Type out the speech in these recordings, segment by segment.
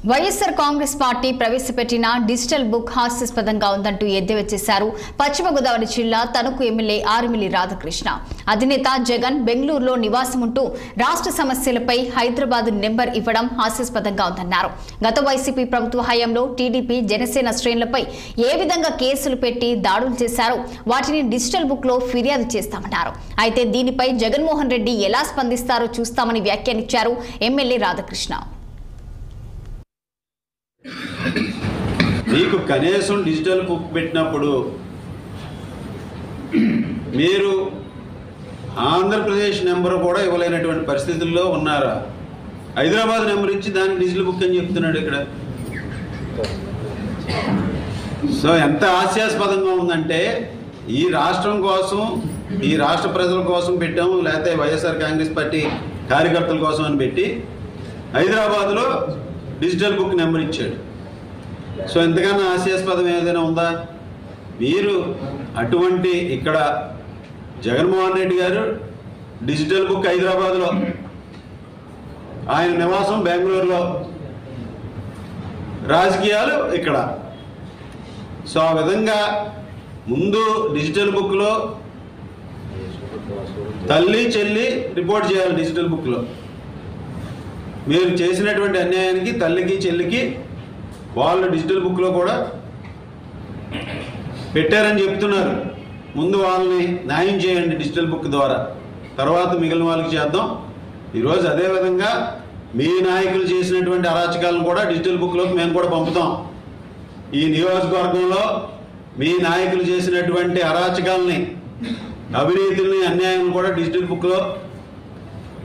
YSR Congress party ప్రవేశపెట్టిన digital book హాస్యాస్పదంగా ఉందంటూ ఎద్దేవా చేశారు పశ్చిమ గోదావరి జిల్లా తణుకు ఎమ్మెల్యే ఆర్మిలి రాధాకృష్ణ. అధినేత జగన్ బెంగళూరులో నివాసం ఉంటూ రాష్ట్ర సమస్యలపై హైదరాబాద్ నెంబర్ ఇవ్వడం హాస్యాస్పదంగా ఉందన్నారు. గత వైసీపీ ప్రభుత్వ హయాంలో టీడీపీ జనసేన శ్రేణులపై ఏ విధంగా కేసులు పెట్టి దాడులు చేశారో వాటిని డిజిటల్ బుక్ లో ఫిర్యాదు చేస్తామన్నారు. అయితే దీనిపై జగన్మోహన్ రెడ్డి ఎలా స్పందిస్తారో చూస్తామని వ్యాఖ్యానించారు ఎమ్మెల్యే రాధాకృష్ణ. మీకు కనీసం డిజిటల్ బుక్ పెట్టినప్పుడు మీరు ఆంధ్రప్రదేశ్ నెంబర్ కూడా ఇవ్వలేనటువంటి పరిస్థితుల్లో ఉన్నారా? హైదరాబాద్ నెంబర్ ఇచ్చి దానికి డిజిటల్ బుక్ అని చెప్తున్నాడు ఇక్కడ. సో ఎంత హాస్యాస్పదంగా ఉందంటే, ఈ రాష్ట్రం కోసం, ఈ రాష్ట్ర ప్రజల కోసం పెట్టాము, లేకపోతే వైఎస్ఆర్ కాంగ్రెస్ పార్టీ కార్యకర్తల కోసం అని పెట్టి హైదరాబాద్లో డిజిటల్ బుక్ నెంబర్ ఇచ్చాడు. సో ఎంతకన్నా హాస్యాస్పదం ఏదైనా ఉందా? మీరు అటువంటి ఇక్కడ జగన్మోహన్ రెడ్డి గారు డిజిటల్ బుక్ హైదరాబాద్లో, ఆయన నివాసం బెంగళూరులో, రాజకీయాలు ఇక్కడ. సో ఆ విధంగా ముందు డిజిటల్ బుక్లో తల్లి చెల్లి రిపోర్ట్ చేయాలి. డిజిటల్ బుక్లో మీరు చేసినటువంటి అన్యాయానికి తల్లికి చెల్లికి వాళ్ళు డిజిటల్ బుక్లో కూడా పెట్టారని చెప్తున్నారు. ముందు వాళ్ళని న్యాయం చేయండి డిజిటల్ బుక్ ద్వారా, తర్వాత మిగిలిన వాళ్ళకి చేద్దాం. ఈరోజు అదేవిధంగా మీ నాయకులు చేసినటువంటి అరాచకాలను కూడా డిజిటల్ బుక్లోకి మేము కూడా పంపుతాం. ఈ నియోజకవర్గంలో మీ నాయకులు చేసినటువంటి అరాచకాలని, అవినీతిని, అన్యాయం కూడా డిజిటల్ బుక్లో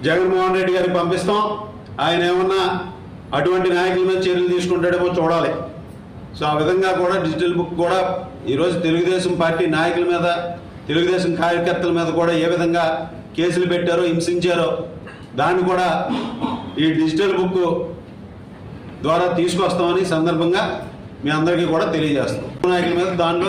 జగన్మోహన్ రెడ్డి గారికి పంపిస్తాం. ఆయన ఏమన్నా అటువంటి నాయకుల మీద చర్యలు తీసుకుంటాడేమో చూడాలి. సో ఆ విధంగా కూడా డిజిటల్ బుక్ కూడా ఈరోజు తెలుగుదేశం పార్టీ నాయకుల మీద, తెలుగుదేశం కార్యకర్తల మీద కూడా ఏ విధంగా కేసులు పెట్టారో, హింసించారో దాన్ని కూడా ఈ డిజిటల్ బుక్ ద్వారా తీసుకొస్తామని సందర్భంగా మీ అందరికీ కూడా తెలియజేస్తాం. నాయకుల మీద దానిలో